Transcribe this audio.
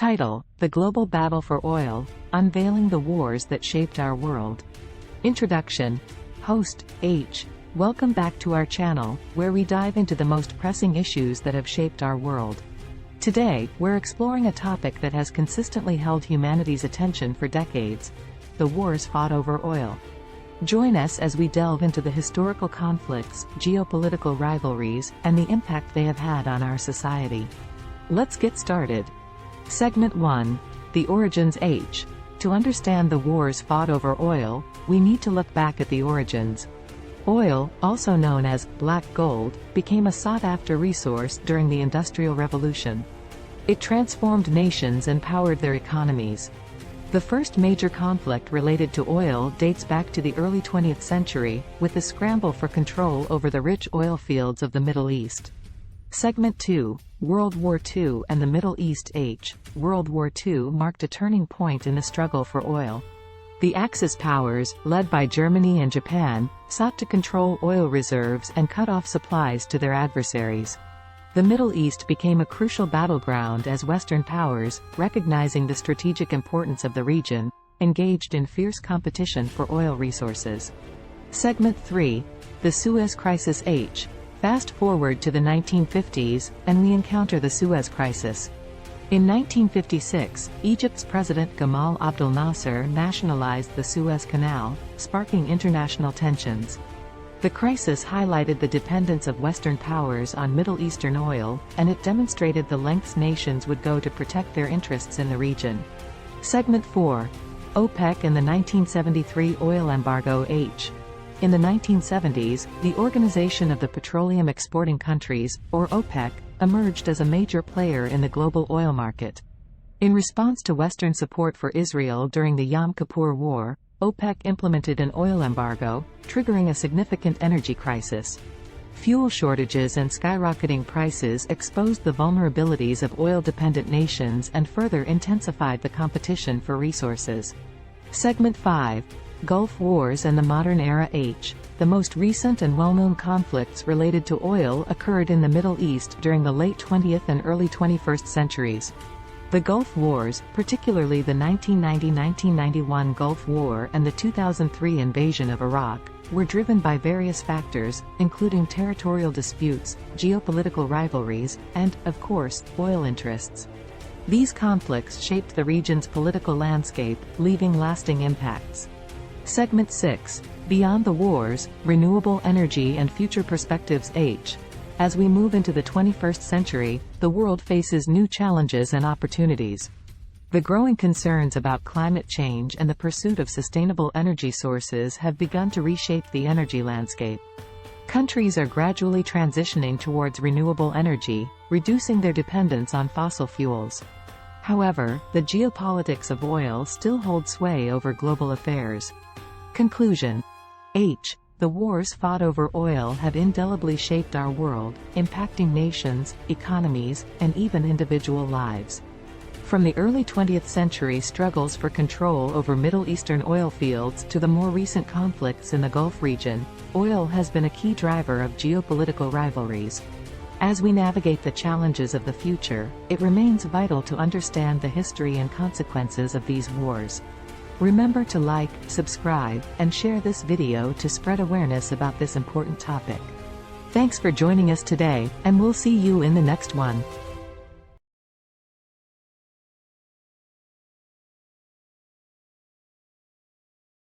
Title: The Global Battle for Oil, Unveiling the Wars That Shaped Our World. Introduction. Host, H. Welcome back to our channel, where we dive into the most pressing issues that have shaped our world. Today, we're exploring a topic that has consistently held humanity's attention for decades: the wars fought over oil. Join us as we delve into the historical conflicts, geopolitical rivalries, and the impact they have had on our society. Let's get started. Segment 1. The Origins H. To understand the wars fought over oil, we need to look back at the origins. Oil, also known as black gold, became a sought-after resource during the Industrial Revolution. It transformed nations and powered their economies. The first major conflict related to oil dates back to the early 20th century, with the scramble for control over the rich oil fields of the Middle East. Segment 2. World War II and the Middle East H. World War II marked a turning point in the struggle for oil. The Axis powers, led by Germany and Japan, sought to control oil reserves and cut off supplies to their adversaries. The Middle East became a crucial battleground as Western powers, recognizing the strategic importance of the region, engaged in fierce competition for oil resources. Segment 3. The Suez Crisis H. Fast forward to the 1950s, and we encounter the Suez Crisis. In 1956, Egypt's President Gamal Abdel Nasser nationalized the Suez Canal, sparking international tensions. The crisis highlighted the dependence of Western powers on Middle Eastern oil, and it demonstrated the lengths nations would go to protect their interests in the region. Segment 4. OPEC and the 1973 Oil Embargo H. In the 1970s, the Organization of the Petroleum Exporting Countries, or OPEC, emerged as a major player in the global oil market. In response to Western support for Israel during the Yom Kippur War, OPEC implemented an oil embargo, triggering a significant energy crisis. Fuel shortages and skyrocketing prices exposed the vulnerabilities of oil-dependent nations and further intensified the competition for resources. Segment 5. Gulf Wars and the Modern Era H. The most recent and well-known conflicts related to oil occurred in the Middle East during the late 20th and early 21st centuries. The Gulf Wars, particularly the 1990–1991 Gulf War and the 2003 invasion of Iraq, were driven by various factors, including territorial disputes, geopolitical rivalries, and, of course, oil interests. These conflicts shaped the region's political landscape, leaving lasting impacts. Segment 6. Beyond the Wars, Renewable Energy and Future Perspectives H. As we move into the 21st century, the world faces new challenges and opportunities. The growing concerns about climate change and the pursuit of sustainable energy sources have begun to reshape the energy landscape. Countries are gradually transitioning towards renewable energy, reducing their dependence on fossil fuels. However, the geopolitics of oil still hold sway over global affairs. Conclusion. H. The wars fought over oil have indelibly shaped our world, impacting nations, economies, and even individual lives. From the early 20th century struggles for control over Middle Eastern oil fields to the more recent conflicts in the Gulf region, oil has been a key driver of geopolitical rivalries. As we navigate the challenges of the future, it remains vital to understand the history and consequences of these wars. Remember to like, subscribe, and share this video to spread awareness about this important topic. Thanks for joining us today, and we'll see you in the next one.